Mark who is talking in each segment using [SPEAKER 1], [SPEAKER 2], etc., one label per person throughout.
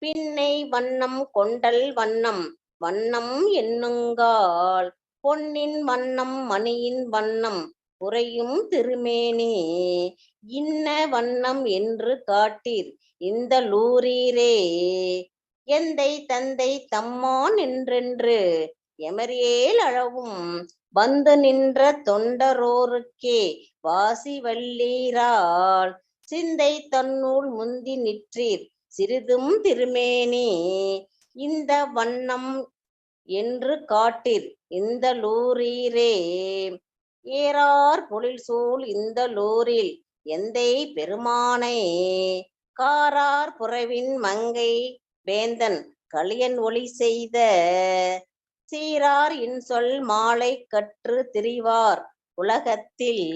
[SPEAKER 1] பின்னை வண்ணம் கொண்டல் வண்ணம் வண்ணம் என்னுங்கால் பொன்னின் வண்ணம் மணியின் வண்ணம் புரையும் திருமேனி இன்ன வண்ணம் என்று காட்டீர் இந்த லூரீரே எந்தை தந்தை தம்மான் என்றென்று எமரேல் அழவும் வந்து நின்ற தொண்டரோருக்கே வாசி வல்லீரால் சிந்தை தன்னூல் முந்தி நிற்றீர் சிறிதும் திருமேனி இந்த வண்ணம் என்று காட்டீர் இந்த லூரீரே ஏறார் பொழில் சூழ் இந்த லூரில் எந்தை பெருமானை காரார் புறவின் மங்கை வேந்தன் களியன் ஒளி செய்த சீரார் இன்சொல் மாலை கற்று திரிவார் உலகத்தில்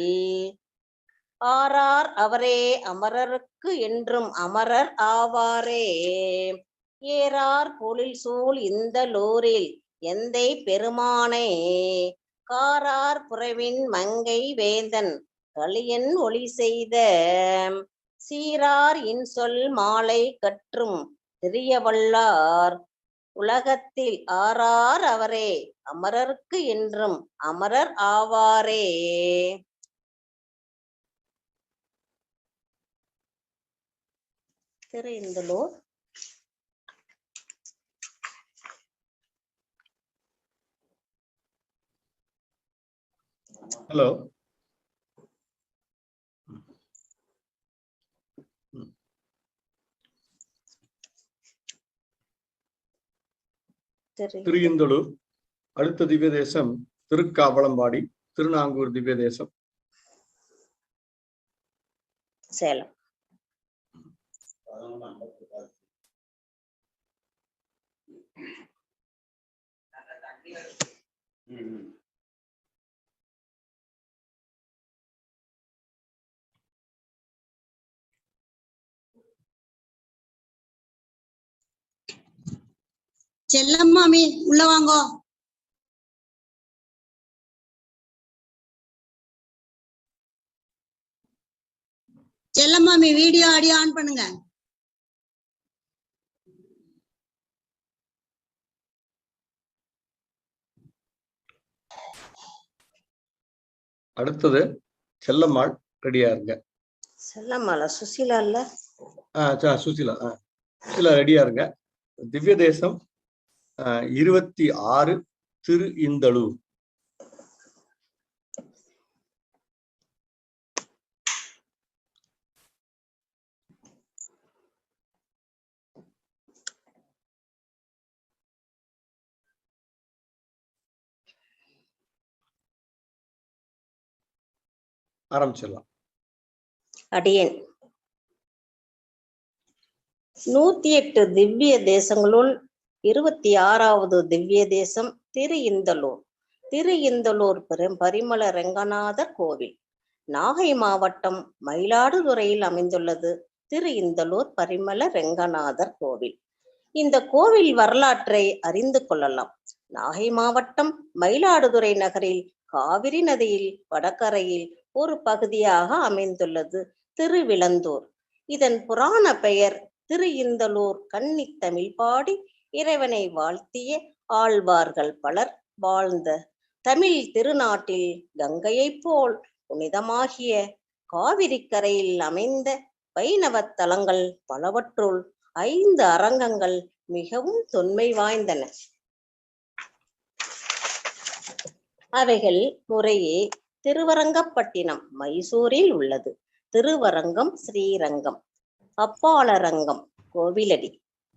[SPEAKER 1] ஆரார் அவரே அமரருக்கு என்றும் அமரர் ஆவாரே ஏறார் பொழில் சூழ் இந்த லூரில் எந்தை பெருமானை காரார் புறவின் மங்கை வேந்தன் களியன் ஒளி செய்த சீரார் இன்சொல் மாலை கற்றும் திரியவல்லார் உலகத்தில் ஆரார் அவரே அமரருக்கு என்றும் அமரர் ஆவாரே. திரையுந்தலூர்.
[SPEAKER 2] ஹலோ, திருஇந்தளூர். அடுத்த திவ்ய தேசம் திருக்காவளம்பாடி, திருநாங்கூர் திவ்ய தேசம்,
[SPEAKER 1] சேலம்.
[SPEAKER 3] செல்லம்மாமி உள்ள வாங்கோ. செல்லம்மாமி வீடியோ ஆடியோ ஆன் பண்ணுங்க.
[SPEAKER 2] அடுத்தது செல்லம்மாள், ரெடியா இருங்க.
[SPEAKER 1] செல்லம்மாளா? சுசீலா இல்ல?
[SPEAKER 2] சுசீலா. சுசீலா ரெடியா இருங்க. திவ்ய தேசம் 26 திருஇந்தளூர். ஆரம்பிச்சிடலாம்.
[SPEAKER 1] அடியேன் 108 திவ்ய தேசங்களுள் 26வது திவ்ய தேசம் திருஇந்தளூர். திருஇந்தளூர் பரிமள ரெங்கநாதர் கோவில் நாகை மாவட்டம் மயிலாடுதுறையில் அமைந்துள்ளது. திருஇந்தளூர் பரிமள ரெங்கநாதர் கோவில். இந்த கோவில் வரலாற்றை அறிந்து கொள்ளலாம். நாகை மாவட்டம் மயிலாடுதுறை நகரில் காவிரி நதியில் வடகரையில் ஒரு பகுதியாக அமைந்துள்ளது திருவிளந்தூர். இதன் புராண பெயர் திருஇந்தளூர். கன்னி தமிழ் பாடி இறைவனை வாழ்த்திய ஆழ்வார்கள் பலர் வாழ்ந்த தமிழ் திருநாட்டில் கங்கையை போல் புனிதமாகிய காவிரி கரையில் அமைந்த வைணவ தலங்கள் பலவற்றுள் 5 அரங்கங்கள் மிகவும் தொன்மை வாய்ந்தன. அவைகள் முறையே திருவரங்கப்பட்டினம் மைசூரில் உள்ளது, திருவரங்கம் ஸ்ரீரங்கம், அப்பாளரங்கம் கோவிலடி,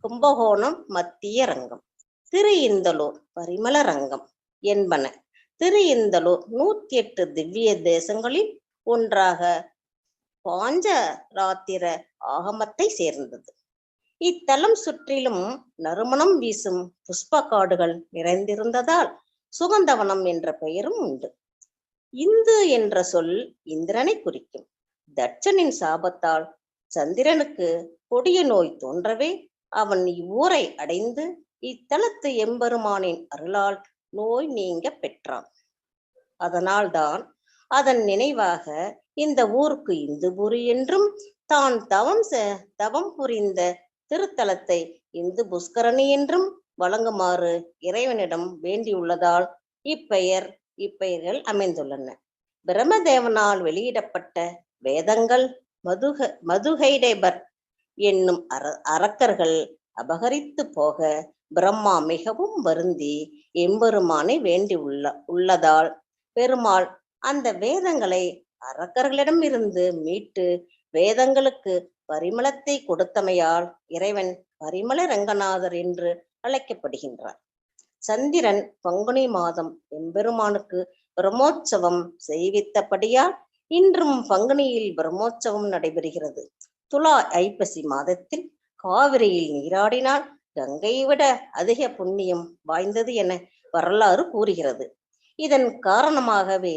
[SPEAKER 1] கும்பகோணம் மத்திய ரங்கம், திருஇந்தளூர் பரிமள ரங்கம் என்பன. திருஇந்தளூர் 108 திவ்ய தேசங்களில் ஒன்றாக பாஞ்சராத்திர ஆகமத்தை சேர்ந்தது. இத்தலம் சுற்றிலும் நறுமணம் வீசும் புஷ்ப காடுகள் நிறைந்திருந்ததால் சுகந்தவனம் என்ற பெயரும் உண்டு. இந்து என்ற சொல் இந்திரனை குறிக்கும். தட்சனின் சாபத்தால் சந்திரனுக்கு கொடிய நோய் தோன்றவே அவன் இவ்வூரை அடைந்து இத்தலத்து எம்பெருமானின் அருளால் நோய் நீங்க பெற்றான். அதனால்தான் அதன் நினைவாக இந்த ஊருக்கு இந்துபுரி என்றும், தான் தவம் புரிந்த திருத்தலத்தை இந்து புஷ்கரணி என்றும் வழங்குமாறு இறைவனிடம் வேண்டியுள்ளதால் இப்பெயர்கள் அமைந்துள்ளன. பிரம்மதேவனால் வெளியிடப்பட்ட வேதங்கள் மதுகைடேபர் என்னும் அரக்கர்கள் அபகரித்து போக பிரம்மா மிகவும் வருந்தி எம்பெருமானை வேண்டி உள்ளதால் பெருமாள் அந்த வேதங்களை அரக்கர்களிடம் இருந்து மீட்டு வேதங்களுக்கு பரிமளத்தை கொடுத்தமையால் இறைவன் பரிமள ரங்கநாதர் என்று அழைக்கப்படுகின்றார். சந்திரன் பங்குனி மாதம் எம்பெருமானுக்கு பிரம்மோற்சவம் செய்வித்தபடியால் இன்றும் பங்குனியில் பிரம்மோற்சவம் நடைபெறுகிறது. துலா ஐப்பசி மாதத்தில் காவிரியில் நீராடினால் கங்கை விட அதிக புண்ணியம் வாய்ந்தது என வரலாறு கூறுகிறது. இதன் காரணமாகவே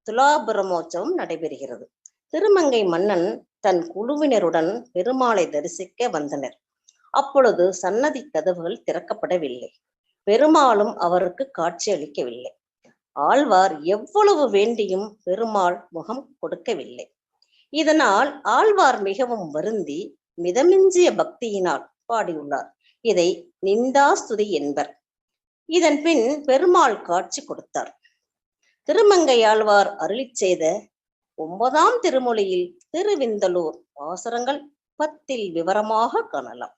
[SPEAKER 1] துலா பிரம்மோற்சவம் நடைபெறுகிறது. திருமங்கை மன்னன் தன் குழுவினருடன் பெருமாளை தரிசிக்க வந்தனர். அப்பொழுது சன்னதி கதவுகள் திறக்கப்படவில்லை. பெருமாளும் அவருக்கு காட்சி அளிக்கவில்லை. ஆழ்வார் எவ்வளவு வேண்டியும் பெருமாள் முகம் கொடுக்கவில்லை. இதனால் ஆழ்வார் மிகவும் வருந்தி மிதமிஞ்சிய பக்தியினால் பாடியுள்ளார். இதை நிந்தாஸ்துதி என்பர். இதன் பின் பெருமாள் காட்சி கொடுத்தார். திருமங்கையாழ்வார் அருளிச் செய்த 9ஆம் திருமொழியில் திருவிந்தலூர் பாசுரங்கள் 10 விவரமாக காணலாம்.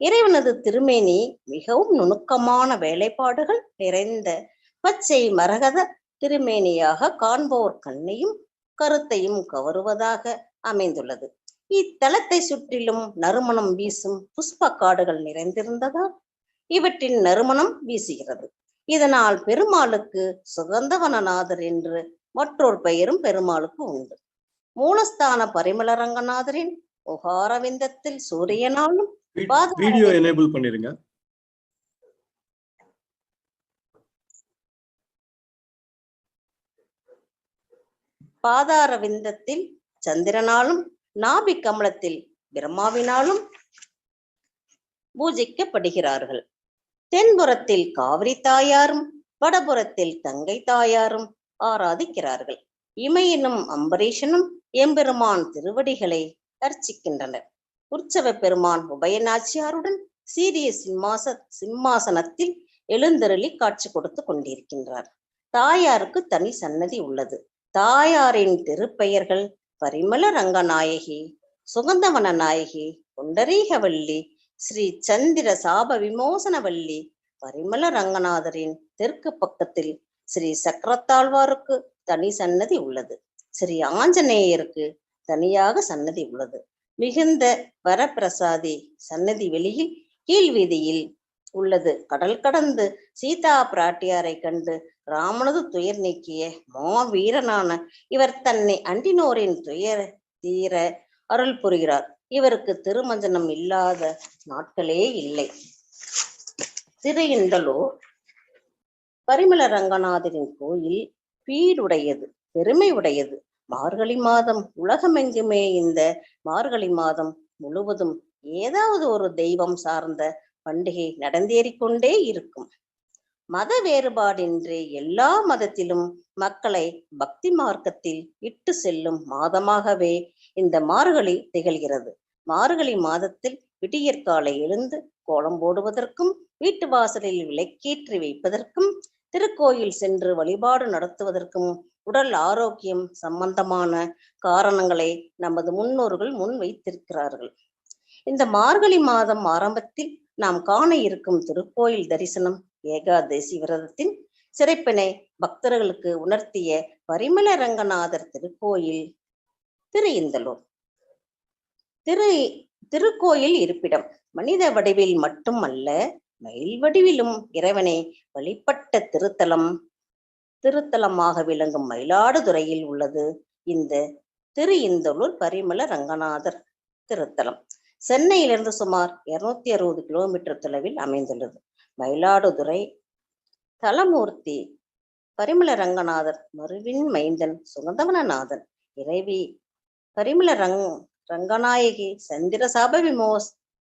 [SPEAKER 1] இறைவனது திருமேனி மிகவும் நுணுக்கமான வேலைப்பாடுகள் நிறைந்த பச்சை மரகத திருமேனியாக காண்போர் கண்ணையும் கருத்தையும் கவருவதாக அமைந்துள்ளது. இத்தலத்தை சுற்றிலும் நறுமணம் வீசும் புஷ்ப காடுகள் நிறைந்திருந்ததால் இவற்றின் நறுமணம் வீசுகிறது. இதனால் பெருமாளுக்கு சுகந்தவனநாதர் என்று மற்றொரு பெயரும் பெருமாளுக்கு உண்டு. மூலஸ்தான பரிமள ரங்கநாதரின் உகாரவிந்தத்தில் சூரியனாலும்
[SPEAKER 2] வீடியோ எனேபிள் பண்ணிருங்க.
[SPEAKER 1] பாதார விந்தத்தில் சந்திரனாலும் நாபி கமலத்தில் பிரம்மாவினாலும் பூஜிக்கப்படுகிறார்கள். தென்புறத்தில் காவிரி தாயாரும் வடபுறத்தில் கங்கை தாயாரும் ஆராதிக்கிறார்கள். இமையனும் அம்பரீஷனும் எம்பெருமான் திருவடிகளை அர்ச்சிக்கின்றனர். உற்சவ பெருமான் உபயநாச்சியாருடன் சீரிய சிம்மாசனத்தில் எழுந்தருளி காட்சி கொடுத்து கொண்டிருக்கின்றார். தாயாருக்கு தனி சன்னதி உள்ளது. தாயாரின் திருப்பெயர்கள் பரிமள ரங்கநாயகி, சுகந்தவன நாயகி, புண்டரீகவல்லி, ஸ்ரீ சந்திர சாப விமோசனவல்லி. பரிமள ரங்கநாதரின் தெற்கு பக்கத்தில் ஸ்ரீ சக்கரத்தாழ்வாருக்கு தனி சன்னதி உள்ளது. ஸ்ரீ ஆஞ்சநேயருக்கு தனியாக சன்னதி உள்ளது. மிகுந்த வரப்பிரசாதி சன்னதி வெளியில் கீழ் வீதியில் உள்ளது. கடல் கடந்து சீதா பிராட்டியாரை கண்டு ராமனது துயர் நீக்கிய மாவீரனான இவர் தன்னை அண்டினோரின் துயர் தீர அருள் புரிகிறார். இவருக்கு திருமஞ்சனம் இல்லாத நாட்களே இல்லை. திருஇந்தலூர் பரிமள ரங்கநாதரின் கோயில் பீடுடையது, பெருமை உடையது. மார்கழி மாதம் உலகமெங்குமே இந்த மார்கழி மாதம் முழுவதும் ஏதாவது ஒரு தெய்வம் சார்ந்த பண்டிகை நடந்தேறிக்கொண்டே இருக்கும். மத வேறுபாடின்றி எல்லா மதத்திலும் மக்களை பக்தி மார்க்கத்தில் இட்டு செல்லும் மாதமாகவே இந்த மார்கழி திகழ்கிறது. மார்கழி மாதத்தில் விடியற்காலை எழுந்து கோலம் போடுவதற்கும், வீட்டு வாசலில் விளக்கேற்றி வைப்பதற்கும், திருக்கோயில் சென்று வழிபாடு நடத்துவதற்கும் உடல் ஆரோக்கியம் சம்பந்தமான காரணங்களை நமது முன்னோர்கள் முன் வைத்திருக்கிறார்கள். இந்த மார்கழி மாதம் ஆரம்பத்தில் நாம் காண இருக்கும் திருக்கோயில் தரிசனம் ஏகாதசி விரதத்தின் சிறப்பினை பக்தர்களுக்கு உணர்த்திய பரிமள ரங்கநாதர் திருக்கோயில் திருஇந்தலூர். திருக்கோயில் இருப்பிடம் மனித வடிவில் மட்டுமல்ல, மயில் வடிவிலும் இறைவனை வழிபட்ட திருத்தலமாக விளங்கும் மயிலாடுதுறையில் உள்ளது இந்த திருஇந்தலூர் பரிமள ரங்கநாதர் திருத்தலம். சென்னையிலிருந்து சுமார் 260 கிலோமீட்டர் தொலைவில் அமைந்துள்ளது. மயிலாடுதுறை தலமூர்த்தி பரிமள ரங்கநாதர் மருவின் மைந்தன் சுகந்தவனநாதன், இறைவி பரிமள ரங்கநாயகி சந்திர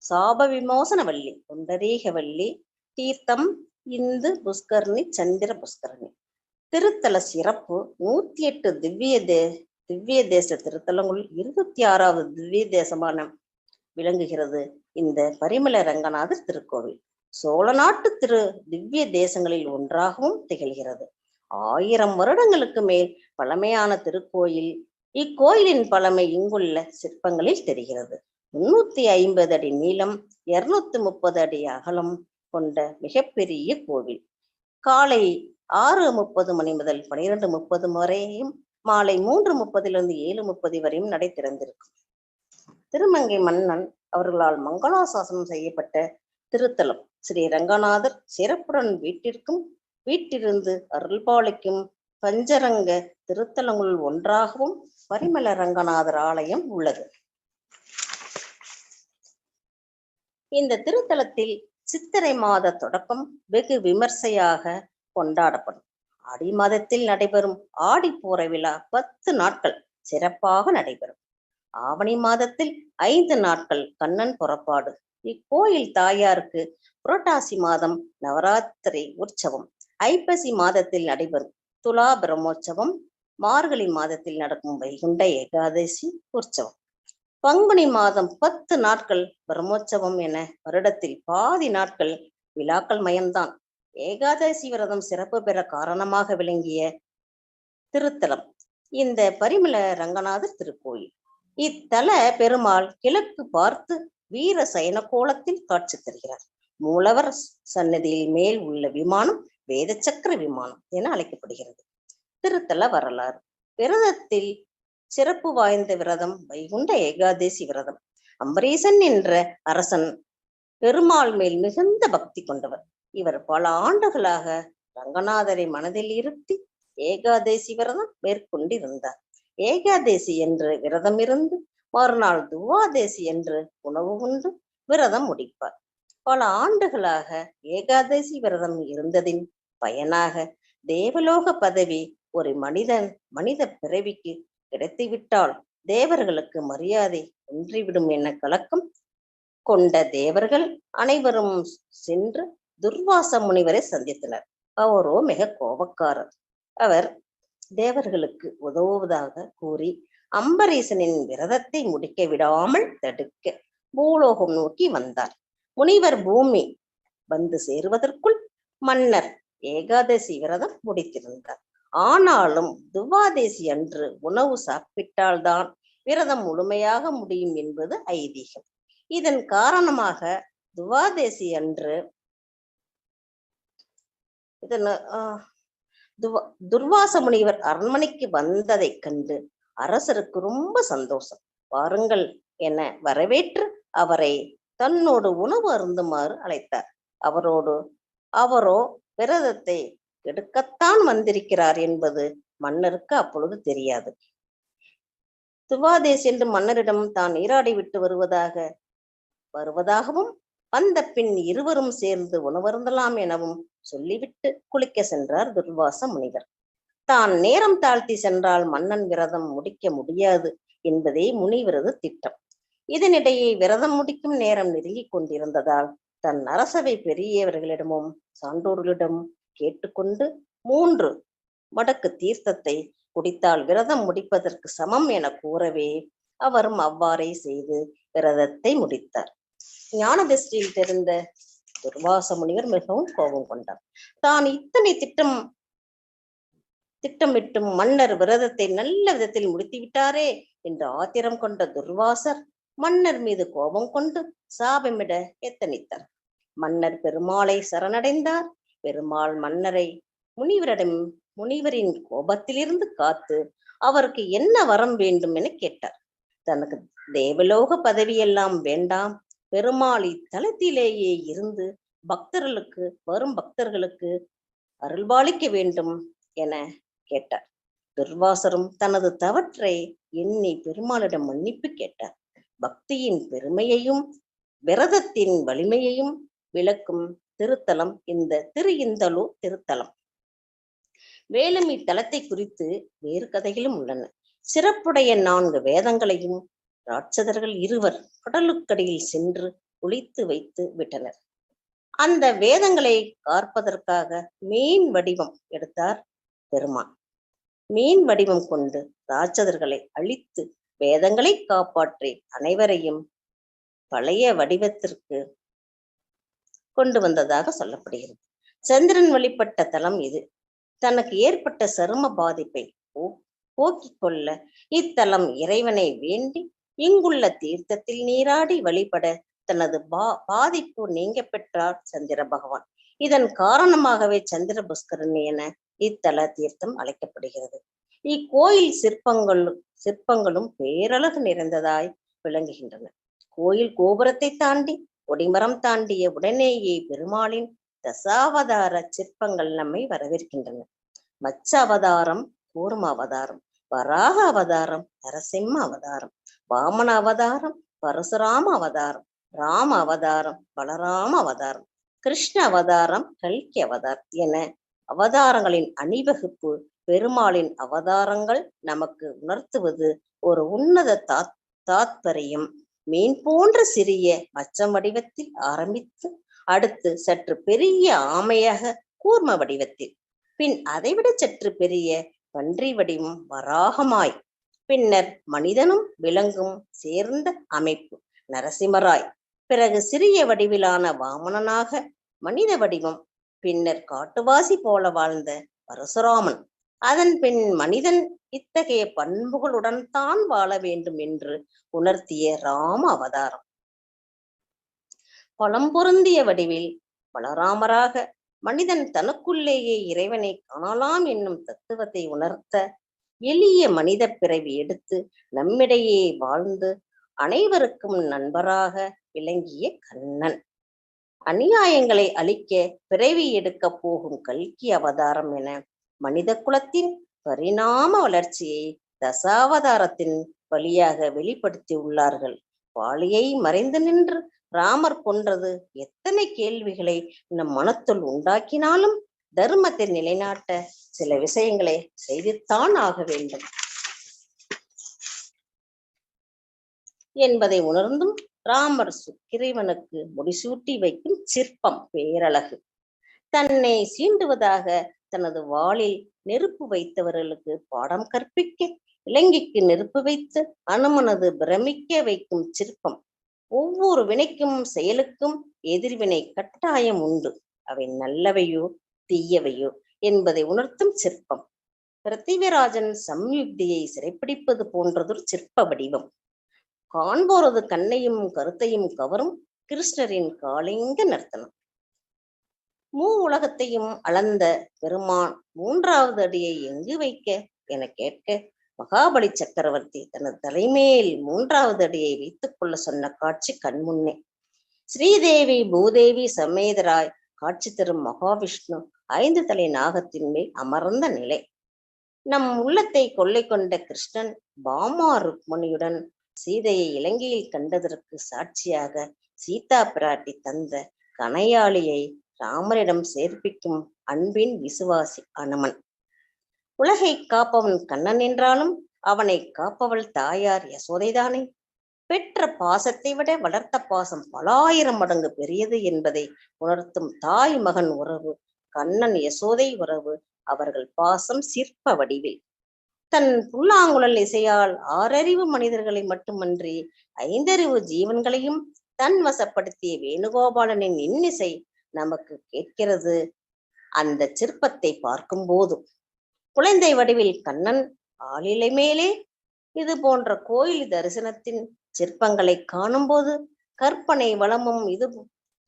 [SPEAKER 1] சாப விமோசனவல்லி, புண்டரீகவல்லி, தீர்த்தம் இந்து புஷ்கரணி, சந்திர புஷ்கரணி. திருத்தல சிறப்பு 108 திவ்ய தேச திருத்தலங்களுள் 26வது திவ்ய தேசமான விளங்குகிறது இந்த பரிமள ரங்கநாதர் திருக்கோவில். சோழ நாட்டு திவ்ய தேசங்களில் ஒன்றாகவும் திகழ்கிறது. 1000 வருடங்களுக்கு மேல் பழமையான திருக்கோயில். இக்கோயிலின் பழமை இங்குள்ள சிற்பங்களில் தெரிகிறது. 350 அடி நீளம், 230 அடி அகலம் கொண்ட மிகப்பெரிய கோவில். காலை 6:30 மணி முதல் 12:30 வரையும், மாலை 3:30 7:30 வரையும் நடை திறந்திருக்கும். திருமங்கை மன்னன் அவர்களால் மங்களாசாசனம் செய்யப்பட்ட திருத்தலம் ஸ்ரீ ரங்கநாதர் சிறப்புடன் வீட்டிலிருந்து அருள்பாலிக்கும் பஞ்சரங்க திருத்தலங்களுள் ஒன்றாகவும் பரிமள ரங்கநாதர் ஆலயம் உள்ளது. இந்த திருத்தலத்தில் சித்திரை மாத தொடக்கம் வெகு விமர்சையாக கொண்டாடப்படும். ஆடி மாதத்தில் நடைபெறும் ஆடிப்பூர விழா 10 நாட்கள் சிறப்பாக நடைபெறும். ஆவணி மாதத்தில் 5 நாட்கள் கண்ணன் புறப்பாடு. இக்கோயில் தாயாருக்கு புரட்டாசி மாதம் நவராத்திரி உற்சவம், ஐப்பசி மாதத்தில் நடைபெறும் துலா பிரம்மோற்சவம், மார்கழி மாதத்தில் நடக்கும் வைகுண்ட ஏகாதசி உற்சவம், பங்குனி மாதம் 10 நாட்கள் பிரம்மோற்சவம் என வருடத்தில் பாதி நாட்கள் விழாக்கள் மயம்தான். ஏகாதசி விரதம் சிறப்பு பெற காரணமாக விளங்கிய திருத்தலம் இந்த பரிமள ரங்கநாதர் திருக்கோயில். இத்தல பெருமாள் கிழக்கு பார்த்து வீர சயன கோலத்தில் காட்சி தருகிறார். மூலவர் சன்னதியில் மேல் உள்ள விமானம் வேதச்சக்கர விமானம் என அழைக்கப்படுகிறது. திருத்தல வரலாறு. விரதத்தில் சிறப்பு வாய்ந்த விரதம் வைகுண்ட ஏகாதசி விரதம். அம்பரீசன் என்ற அரசன் பெருமாள் மேல் மிகுந்த பக்தி கொண்டவர். இவர் பல ஆண்டுகளாக ரங்கநாதரை மனதில் இருத்தி ஏகாதசி விரதம் மேற்கொண்டிருந்தார். ஏகாதசி என்று விரதம் இருந்து மறுநாள் துவாதசி என்று உணவு உண்டு விரதம் முடிப்பார். பல ஆண்டுகளாக ஏகாதசி விரதம் இருந்ததின் பயனாக தேவலோக பதவி ஒரு மனித பிறவிக்கு கிடைத்துவிட்டால் தேவர்களுக்கு மரியாதை ஒன்றிவிடும் என கலக்கம் கொண்ட தேவர்கள் அனைவரும் சென்று துர்வாச முனிவரை சந்தித்தனர். அவரோ மிக கோபக்காரர். அவர் தேவர்களுக்கு உதவுவதாக கூறி அம்பரீசனின் விரதத்தை முடிக்க விடாமல் தடுக்க பூலோகம் நோக்கி வந்தார். முனிவர் பூமி வந்து சேருவதற்குள் மன்னர் ஏகாதசி விரதம் முடித்திருந்தார். ஆனாலும் துவாதசி அன்று உணவு சாப்பிட்டால்தான் விரதம் முழுமையாக முடியும் என்பது ஐதீகம். இதன் காரணமாக துவாதசி அன்று துர்வாச முனிவர் அரண்மனைக்கு வந்ததை கண்டு அரசருக்கு ரொம்ப சந்தோஷம். வாருங்கள் என வரவேற்று அவரை தன்னோடு உணவு அருந்துமாறு அழைத்தார். அவரோ விரதத்தை கெடுக்கத்தான் வந்திருக்கிறார் என்பது மன்னருக்கு அப்பொழுது தெரியாது. துவாதேசி என்று மன்னரிடம் தான் நீராடி விட்டு வருவதாகவும் வந்த பின் இருவரும் சேர்ந்து உணவருந்தலாம் எனவும் சொல்லிவிட்டு குளிக்க சென்றார் துர்வாச முனிவர். தான் நேரம் தாழ்த்தி சென்றால் மன்னன் விரதம் முடிக்க முடியாது என்பதே முனிவரது திட்டம். இதனிடையே விரதம் முடிக்கும் நேரம் நெருங்கிக் கொண்டிருந்ததால் தன் அரசவை பெரியவர்களிடமும் சான்றோர்களிடமும் கேட்டுக்கொண்டு 3 மடக்கு தீர்த்தத்தை குடித்தால் விரதம் முடிப்பதற்கு சமம் என கூறவே அவரும் அவ்வாறே செய்து விரதத்தை முடித்தார். ஞான திருஷ்டியில் தெரிந்த துர்வாச முனிவர் மிகவும் கோபம் கொண்டார். தான் இத்தனை திட்டமிட்டும் மன்னர் விரதத்தை நல்ல விதத்தில் முடித்து விட்டாரே என்று ஆத்திரம் கொண்ட துர்வாசர் மன்னர் மீது கோபம் கொண்டு சாபமிட எத்தனித்தார். மன்னர் பெருமாளை சரணடைந்தார். பெருமாள் மன்னரை முனிவரின் கோபத்திலிருந்து காத்து அவருக்கு என்ன வரம் வேண்டும் என கேட்டார். தனக்கு தேவலோக பதவியெல்லாம் வேண்டாம், பெருமாள் இத்தலத்திலேயே இருந்து வரும் பக்தர்களுக்கு அருள்பாலிக்க வேண்டும் என கேட்டார். துர்வாசரும் தனது தவற்றை எண்ணி பெருமாளிடம் மன்னிப்பு கேட்டார். பக்தியின் பெருமையையும் விரதத்தின் வலிமையையும் விளக்கும் திருத்தலம் இந்த இந்தளூர் திருத்தலம். மேலும் இத்தலத்தை குறித்து வேறு கதைகளும் உள்ளன. சிறப்புடைய 4 வேதங்களையும் ராட்சதர்கள் 2 கடலுக்கடியில் சென்று ஒளித்து வைத்து விட்டனர். அந்த வேதங்களை காப்பதற்காக மீன் வடிவம் எடுத்தார் பெருமான். மீன் வடிவம் கொண்டு ராட்சதர்களை அழித்து வேதங்களை காப்பாற்றி அனைவரையும் பழைய வடிவத்திற்கு கொண்டு வந்ததாக சொல்லப்படுகிறது. சந்திரன் வழிபட்ட தலம் இது. தனக்கு ஏற்பட்ட சரும பாதிப்பை போக்கிக் கொள்ள இத்தலம் இறைவனை வேண்டி இங்குள்ள தீர்த்தத்தில் நீராடி வழிபட தனது பாதிப்பு நீங்க பெற்றார் சந்திர பகவான். இதன் காரணமாகவே சந்திர புஷ்கரணி என இத்தல தீர்த்தம் அழைக்கப்படுகிறது. இக்கோயில் சிற்பங்களும் பேரழகு நிறைந்ததாய் விளங்குகின்றன. கோயில் கோபுரத்தை தாண்டி கொடிமரம் தாண்டிய உடனேயே பெருமாளின் தசாவதார சிற்பங்கள் நம்மை வரவேற்கின்றன. மச்ச அவதாரம், கூர்ம அவதாரம், வராக அவதாரம், நரசிம்ம அவதாரம், வாமன அவதாரம், பரசுராம அவதாரம், ராம அவதாரம், பலராம அவதாரம், கிருஷ்ண அவதாரம், கல்கி அவதாரம் என அவதாரங்களின் அணிவகுப்பு பெருமாளின் அவதாரங்கள் நமக்கு உணர்த்துவது ஒரு உன்னத தாத்பரியம். மீன் போன்ற சிறிய மச்சம் வடிவத்தில் ஆரம்பித்து அடுத்து சற்று பெரிய ஆமையாக கூர்ம வடிவத்தில், பின் அதைவிட சற்று பெரிய பன்றி வடிவம் வராகமாய், பின்னர் மனிதனும் விலங்கும் சேர்ந்த அமைப்பு நரசிம்மராய், பிறகு சிறிய வடிவிலான வாமனனாக மனித வடிவம், பின்னர் காட்டுவாசி போல வாழ்ந்த பரசுராமன், அதன் பின் மனிதன் இத்தகைய பண்புகளுடன் தான் வாழ வேண்டும் என்று உணர்த்திய ராம அவதாரம். பழம்பொருந்திய வடிவில் பலராமராக மனிதன் தனக்குள்ளேயே இறைவனை காணலாம் என்னும் தத்துவத்தை உணர்த்த எளிய மனித பிறவி எடுத்து நம்மிடையே வாழ்ந்து அனைவருக்கும் நண்பராக விளங்கிய கண்ணன். அநியாயங்களை அழிக்க பிறவி எடுக்க போகும் கல்கி அவதாரம் என மனித குலத்தின் பரிணாம வளர்ச்சியை தசாவதாரத்தின் வழியாக வெளிப்படுத்தி உள்ளார்கள். வாளியை மறைந்து நின்று ராமர் கொன்றது எத்தனை கேள்விகளை நம் மனத்துள் உண்டாக்கினாலும் தர்மத்தை நிலைநாட்ட சில விஷயங்களை செய்துத்தான் ஆக வேண்டும் என்பதை உணர்ந்தும் ராமர் சுக்கிரீவனுக்கு முடிசூட்டி வைக்கும் சிற்பம் பேரழகு. தன்னை சீண்டுவதாக தனது வாளில் நெருப்பு வைத்தவர்களுக்கு பாடம் கற்பிக்க இலங்கைக்கு நெருப்பு வைத்து அனுமனது பிரமிக்க வைக்கும் சிற்பம். ஒவ்வொரு வினைக்கும் செயலுக்கும் எதிர்வினை கட்டாயம் உண்டு. அவை நல்லவையோ தீயவையோ என்பதை உணர்த்தும் சிற்பம். பிருத்திவிராஜன் சம்யுக்தியை சிறைப்பிடிப்பது போன்றதொரு சிற்ப வடிவம். காண்போரது கண்ணையும் கருத்தையும் கவரும் கிருஷ்ணரின் காளிங்க நர்த்தனம். உலகத்தையும் அளந்த பெருமான் மூன்றாவது அடியை எங்கு வைக்க என கேட்க மகாபலி சக்கரவர்த்தி தனது தலைமேல் மூன்றாவது அடியை வைத்துக் கொள்ள சொன்ன காட்சி கண்முன்னே. ஸ்ரீதேவி பூதேவி சமேதராய் காட்சி தரும் மகாவிஷ்ணு 5 தலை நாகத்தின் மேல் அமர்ந்த நிலை. நம் உள்ளத்தை கொள்ளை கொண்ட கிருஷ்ணன் பாமா ருக்மணியுடன் சீதையை இலங்கையில் கண்டதற்கு சாட்சியாக சீதா பிராட்டி தந்த கணையாளியை ராமரிடம் சேர்ப்பிக்கும் அன்பின் விசுவாசி அனுமன். உலகை காப்பவன் கண்ணன் என்றாலும் அவனை காப்பவள் தாயார் யசோதைதானே. பெற்ற பாசத்தை விட வளர்த்த பாசம் பலாயிரம் மடங்கு பெரியது என்பதை உணர்த்தும் தாய் மகன் உறவு கண்ணன் யசோதை உறவு. அவர்கள் பாசம் சிற்ப வடிவில். தன் புல்லாங்குழல் இசையால் 6 அறிவு மனிதர்களை மட்டுமன்றி 5 அறிவு ஜீவன்களையும் தன் வசப்படுத்திய வேணுகோபாலனின் இன்னிசை நமக்கு கேட்கிறது. அந்த சிற்பத்தை பார்க்கும் போது குழந்தை வடிவில் கண்ணன் ஆளிலை மேலே இது போன்ற கோயில் தரிசனத்தின் சிற்பங்களை காணும் போது கற்பனை வளமும் இது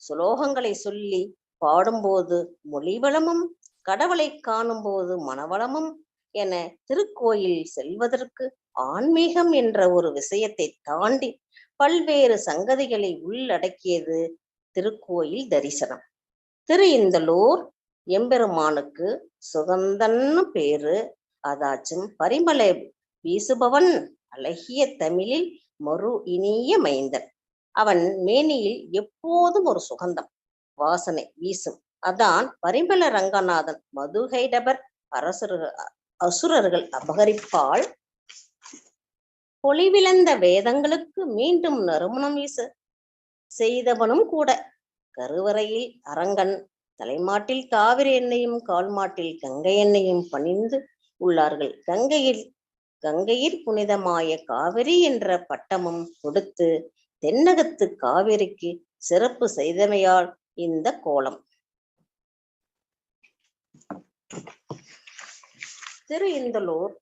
[SPEAKER 1] சுலோகங்களை சொல்லி பாடும்போது மொழி வளமும் கடவுளை காணும் போது மனவளமும் என திருக்கோயில் செல்வதற்கு ஆன்மீகம் என்ற ஒரு விஷயத்தை தாண்டி பல்வேறு சங்கதிகளை உள்ளடக்கியது திருக்கோயில் தரிசனம். இந்தலூர் எம்பெருமானுக்கு சுகந்தன்னு பேரு. அதாச்சும் பரிமளை வீசுபவன், அழகிய தமிழில் மறு இனிய மைந்தன். அவன் மேனியில் எப்போதும் ஒரு சுகந்தம் வாசனை வீசும். அதான் பரிமள ரங்கநாதன். மதுகைடபர் அசுரர்கள் அபகரிப்பால் பொலிவிழந்த வேதங்களுக்கு மீண்டும் நறுமணம் வீச செய்தவனும் கூட. கருவறையில் அரங்கன் தலைமாட்டில் காவிரி எண்ணெயும் கால்மாட்டில் கங்கை எண்ணெயும் பணிந்து உள்ளார்கள். கங்கையில் புனிதமாய காவிரி என்ற பட்டமும் கொடுத்து தென்னகத்து காவிரிக்கு சிறப்பு செய்தமையால் இந்த கோலம். திரு இந்தளூர்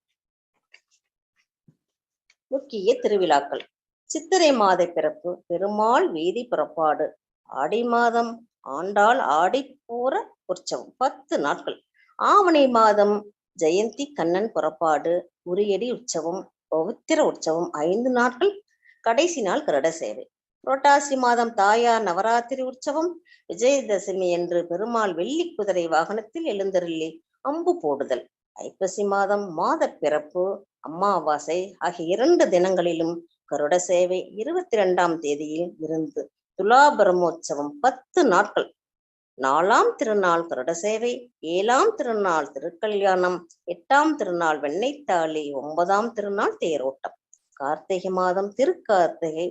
[SPEAKER 1] முக்கிய திருவிழாக்கள். சித்திரை மாத பிறப்பு பெருமாள் வீதி புறப்பாடு. ஆடி மாதம் ஆண்டாள் ஆடிப்பூர உற்சவம் 10 நாட்கள். ஆவணி மாதம் ஜெயந்தி கண்ணன் புறப்பாடு. உரியடி உற்சவம் பவித்திர உற்சவம் 5 நாட்கள். கடைசி நாள் கருட சேவை. புரட்டாசி மாதம் தாயார் நவராத்திரி உற்சவம். விஜயதசமி என்று பெருமாள் வெள்ளி குதிரை வாகனத்தில் எழுந்தருளி அம்பு போடுதல். ஐப்பசி மாதம் மாத பிறப்பு அமாவாசை ஆகிய 2 தினங்களிலும் கருட சேவை. 22ஆம் தேதியில் இருந்து துலா பிரம்மோற்சவம் 10 நாட்கள். 4ஆம் திருநாள் கருட சேவை, 7ஆம் திருநாள் திருக்கல்யாணம், 8ஆம் திருநாள் வெண்ணெய்த்தாளி, 9ஆம் திருநாள் தேரோட்டம். கார்த்திகை மாதம் திருக்கார்த்திகை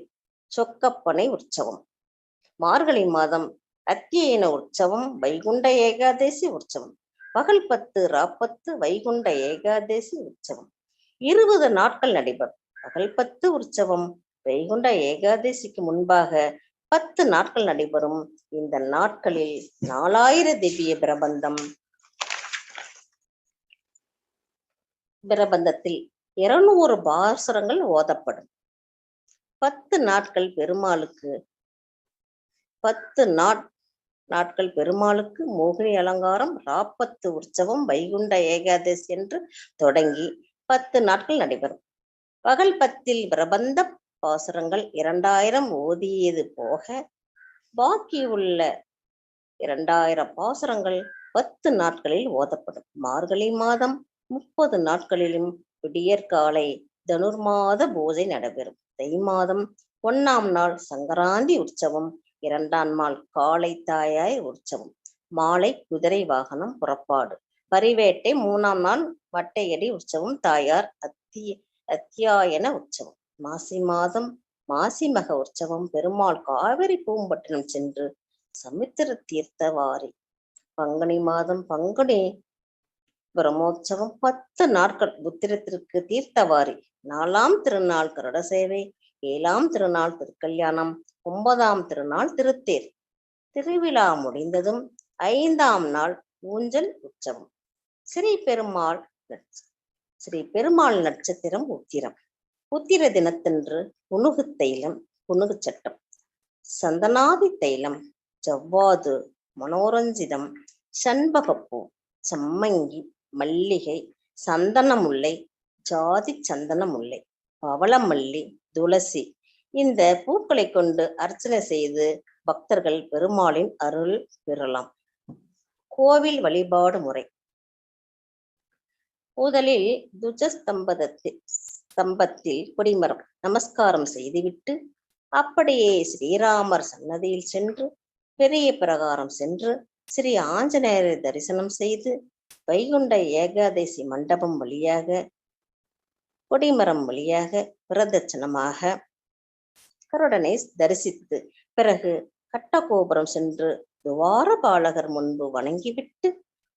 [SPEAKER 1] சொக்கப்பனை உற்சவம். மார்கழி மாதம் அத்தியன உற்சவம், வைகுண்ட ஏகாதசி உற்சவம். பகல் 10 ராப்பத்து வைகுண்ட ஏகாதசி உற்சவம் 20 நாட்கள் நடைபெறும். பகல் 10 உற்சவம் வைகுண்ட ஏகாதசிக்கு முன்பாக 10 நாட்கள் நடைபெறும். இந்த நாட்களில் 4000 திவ்ய பிரபந்தத்தில் 200 பாசுரங்கள் ஓதப்படும். 10 நாட்கள் பெருமாளுக்கு 10 நாட்கள் பெருமாளுக்கு மோகினி அலங்காரம், ராப்பத்து உற்சவம், வைகுண்ட ஏகாதசி என்று தொடங்கி 10 நாட்கள் நடைபெறும். பகல் 10 பிரபந்த பாசுரங்கள் 2000 ஓதியது போக பாக்கி உள்ள 2000 பாசுரங்கள் 10 நாட்களில் ஓதப்படும். மார்கழி மாதம் 30 நாட்களிலும் விடியற்காலை தனுர்மாத பூஜை நடைபெறும். தை மாதம் 1ஆம் நாள் சங்கராந்தி உற்சவம், 2ஆம் நாள் காலை தாயாய் உற்சவம், மாலை குதிரை வாகனம் புறப்பாடு, பரிவேட்டை 3ஆம் நாள் வட்டையடி உற்சவம், தாயார் அத்தியாயன உற்சவம். மாசி மாதம் மாசி மக உற்சவம், பெருமாள் காவிரி பூம்பட்டினம் சென்று சமுத்திர தீர்த்தவாரி. பங்குனி மாதம் பங்குனி பிரம்மோற்சவம் 10 நாட்கள். புத்திரத்திற்கு தீர்த்தவாரி. 4ஆம் திருநாள் கருட சேவை, 7ஆம் திருநாள் திருக்கல்யாணம், 9ஆம் திருநாள் திருத்தேர். திருவிழா முடிந்ததும் 5ஆம் நாள் ஊஞ்சல் உற்சவம். ஸ்ரீ பெருமாள் நட்சத்திரம் உத்திரம். உத்திர தினத்தன்று புனுகு தைலம், புனுகு சட்டம், சந்தனாதி தைலம், ஜவ்வாது, மனோரஞ்சிதம், சண்பகப்பூ, சம்மங்கி, மல்லிகை, சந்தன முல்லை, ஜாதி சந்தன முல்லை, பவளமல்லி, துளசி இந்த பூக்களை கொண்டு அர்ச்சனை செய்து பக்தர்கள் பெருமாளின் அருள் பெறலாம். கோவில் வழிபாடு முறை. முதலில் துஜஸ்தம்பத்தில் கொடிமரம் நமஸ்காரம் செய்துவிட்டு அப்படியே ஸ்ரீராமர் சன்னதியில் சென்று பெரிய பிரகாரம் சென்று ஸ்ரீ ஆஞ்சநேயரை தரிசனம் செய்து வைகுண்ட ஏகாதசி மண்டபம் வழியாக கொடிமரம் வழியாக பிரதட்சணமாக கருடனை தரிசித்து பிறகு கட்டகோபுரம் சென்று துவார பாலகர் முன்பு வணங்கிவிட்டு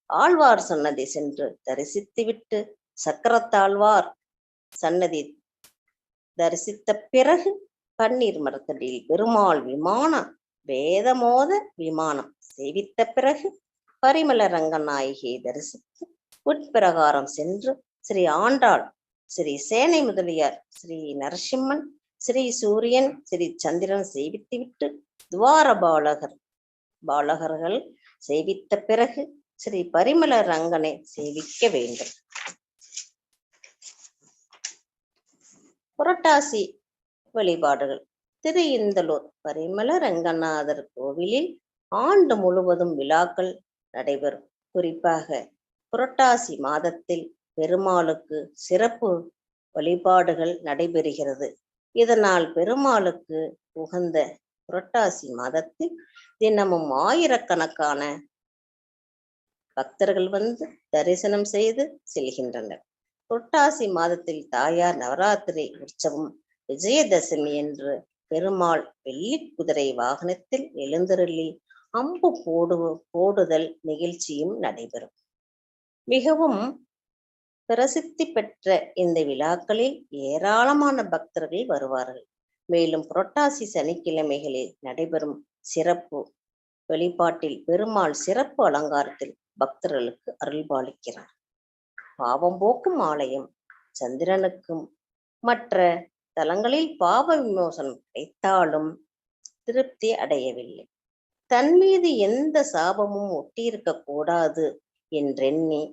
[SPEAKER 1] ஆழ்வார் சன்னதி சென்று தரிசித்துவிட்டு சக்கரத்தாழ்வார் சன்னதி தரிசித்த பிறகு பன்னீர் மரத்தடியில் பெருமாள் விமானம் வேதமோத விமானம் சேவித்த பிறகு பரிமள ரங்கநாயகியை தரிசித்து உட்பிரகாரம் சென்று ஸ்ரீ ஆண்டாள், ஸ்ரீ சேனை முதலியார், ஸ்ரீ நரசிம்மன், ஸ்ரீ சூரியன், ஸ்ரீ சந்திரன் சேவித்துவிட்டு துவார பாலகர்கள் சேவித்த பிறகு ஸ்ரீ பரிமள ரங்கனை சேவிக்க வேண்டும். புரட்டாசி வழிபாடுகள். திரு இந்தளூர் பரிமள ரங்கநாதர் கோவிலில் ஆண்டு முழுவதும் விழாக்கள் நடைபெறும். குறிப்பாக புரட்டாசி மாதத்தில் பெருமாளுக்கு சிறப்பு வழிபாடுகள் நடைபெறுகிறது. இதனால் பெருமாளுக்கு உகந்த புரட்டாசி மாதத்தில் தினமும் ஆயிரக்கணக்கான பக்தர்கள் வந்து தரிசனம் செய்து செல்கின்றனர். புரட்டாசி மாதத்தில் தாயார் நவராத்திரி உற்சவம், விஜயதசமி என்று பெருமாள் வெள்ளி குதிரை வாகனத்தில் எழுந்தருளி அம்பு போடுதல் நிகழ்ச்சியும் நடைபெறும். மிகவும் பிரசித்தி பெற்ற இந்த விழாக்களில் ஏராளமான பக்தர்கள் வருவார்கள். மேலும் புரட்டாசி சனிக்கிழமைகளில் நடைபெறும் சிறப்பு வெளிப்பாட்டில் பெருமாள் சிறப்பு அலங்காரத்தில் பக்தர்களுக்கு அருள்பாலிக்கிறார். பாவம் போக்கும் ஆலயம் சந்திரனுக்கும் மற்ற தலங்களில் பாவ விமோசனம் கிடைத்தாலும் திருப்தி அடையவில்லை. தன் மீது எந்த சாபமும் ஒட்டியிருக்க கூடாது என்றெண்ணி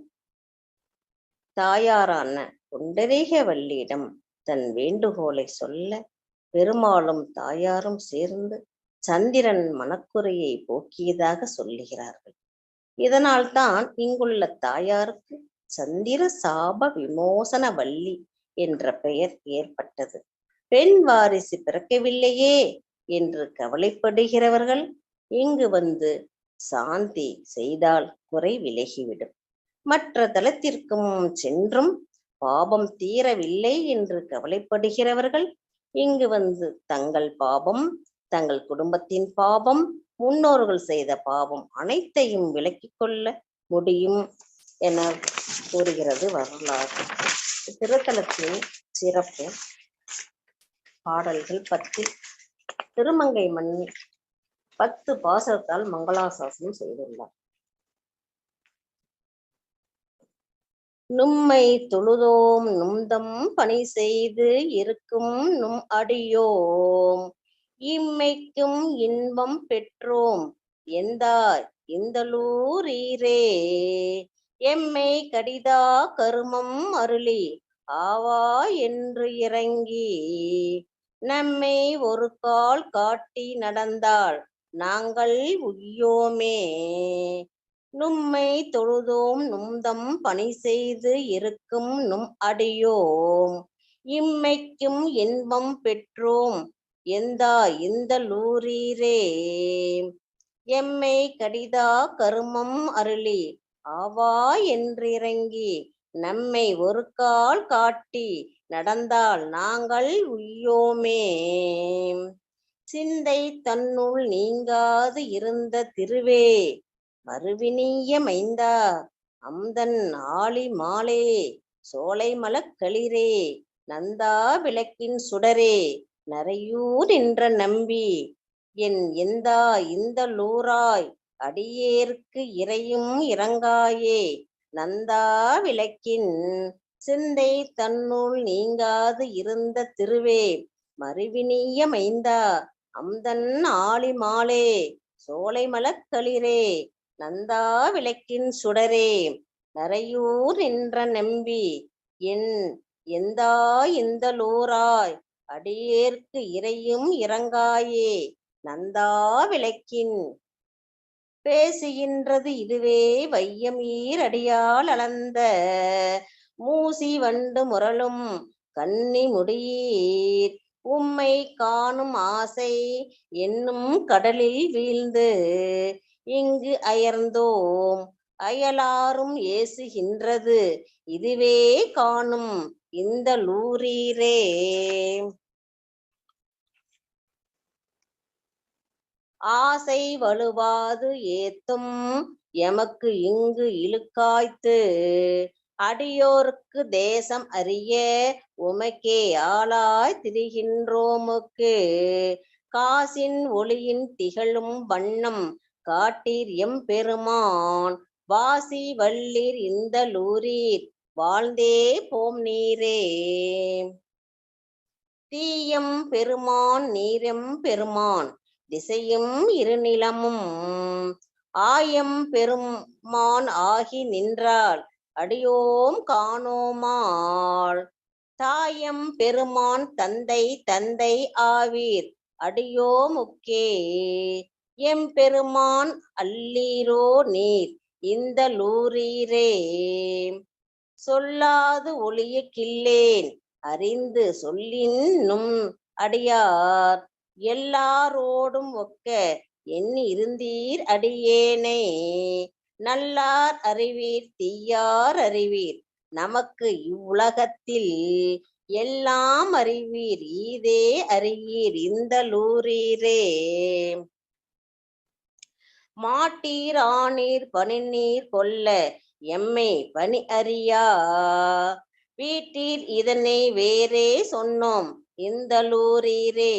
[SPEAKER 1] தாயாரான புண்டரீகவல்லியிடம் தன் வேண்டுகோளை சொல்ல பெருமாளும் தாயாரும் சேர்ந்து சந்திரன் மனக்குறையை போக்கியதாக சொல்லுகிறார்கள். இதனால் தான் இங்குள்ள தாயாருக்கு சந்திர சாப விமோசன வள்ளி என்ற பெயர் ஏற்பட்டது. பெண் வாரிசு பிறக்கவில்லையே என்று கவலைப்படுகிறவர்கள் இங்கு வந்து சாந்தி செய்தால் குறை விலகிவிடும். மற்ற தலத்திற்கும் சென்றும் பாபம் தீரவில்லை என்று கவலைப்படுகிறவர்கள் இங்கு வந்து தங்கள் பாபம், தங்கள் குடும்பத்தின் பாபம், முன்னோர்கள் செய்த பாவம் அனைத்தையும் விலக்கிக் கொள்ள முடியும் என கூறுகிறது வரலாறு. திருத்தலத்தின் சிறப்பு பாடல்கள் 10 திருமங்கை மன்னி 10 பாசத்தால் மங்களாசாசனம் செய்துள்ளார். நும்மை தொழுதோம் நும்தம் பணி செய்து இருக்கும் நும் அடியோம் இம்மைக்கும் இன்பம் பெற்றோம் எந்தாய் இந்தலூரீரே எம்மை கடிதா கருமம் அருளி ஆவா என்று இறங்கி நம்மை ஒரு கால் காட்டி நடந்தால் நாங்கள் உய்யோமே. நும்மை தொழுதோம் நும்தம் பணி செய்து இருக்கும் நும் அடியோம் இம்மைக்கும் இன்பம் பெற்றோம் எந்தா இந்த லூரீரே எம்மை கடிதா கருமம் அருளி ஆவா என்றிறங்கி நம்மை ஒரு கால் காட்டி நடந்தால் நாங்கள் உய்யோமே. சிந்தை தன்னுள் நீங்காது இருந்த திருவே மறுவினிய மைந்தா அம்தன் ஆழி மாலே சோலை மலக்களிரே நந்தா விளக்கின் சுடரே நரையூர் நின்ற நம்பி என் எந்தா இந்த லூராய் அடியேற்கு இறையும் இறங்காயே நந்தா விளக்கின் சிந்தை தன்னுள் நீங்காது இருந்த திருவே மறுவினிய மைந்தா அம்தன் ஆழி மாலே சோலை மலக்களிரே நந்தா விளக்கின் சுடரே நரையூர் நின்ற நம்பி என் எந்தா இந்த லூராய் அடியேற்கு இறையும் இறங்காயே நந்தா விளக்கின் பேசுகின்றது இதுவே வையம் ஈர் அடியால் அளந்த மூசி வண்டு முரளும் கன்னி முடியீர் உம்மை காணும் ஆசை என்னும் கடலில் வீழ்ந்து இங்கு அயர்ந்தோம் அயலாரும் ஏசுகின்றது இதுவே காணும் இந்த லூரீரே. ஆசை வலுவாது ஏத்தும் எமக்கு இங்கு இழுக்காய்த்து அடியோருக்கு தேசம் அறிய உமக்கே ஆளாய் திரிகின்றோமுக்கு காசின் ஒளியின் திகழும் வண்ணம் காட்டீர் எம் பெருமான் வாசி வள்ளீர் இந்த லூரீர் வாழ்ந்தே போம் நீரே. தீயம் பெருமான் நீரம் பெருமான் திசையும் இருநிலமும் ஆயம் பெருமான் ஆகி நின்றால் அடியோம் காணோமாள் தாயம் பெருமான் தந்தை தந்தை ஆவீர் அடியோமுக்கே எம் பெருமான் அல்லீரோ நீர் இந்த லூரீரே. சொல்லாது ஒளிய கில்லேன் அறிந்து சொல்லின் நும் அடியார் எல்லாரோடும் ஒக்க எண்ணி இருந்தீர் அடியேனை நல்லார் அறிவீர் தீயார் அறிவீர் நமக்கு இவ்வுலகத்தில் எல்லாம் அறிவீர் ஈதே அறியீர் இந்த லூரீரே. மாட்டீர் ஆனீர் பணிநீர் கொல்ல எம்மை பணி அறியா வீட்டீர் இதனை வேறே சொன்னோம் இந்தலூரீரே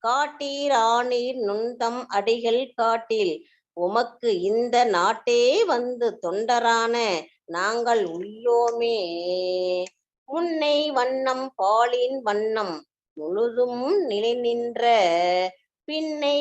[SPEAKER 1] காட்டீர் ஆணீர் நுண்தம் அடிகள் காட்டில் உமக்கு இந்த நாட்டே வந்து தொண்டரான நாங்கள் உள்ளோமே. முன்னை வண்ணம் பாலின் வண்ணம் முழுதும் நிலை நின்ற பின்னை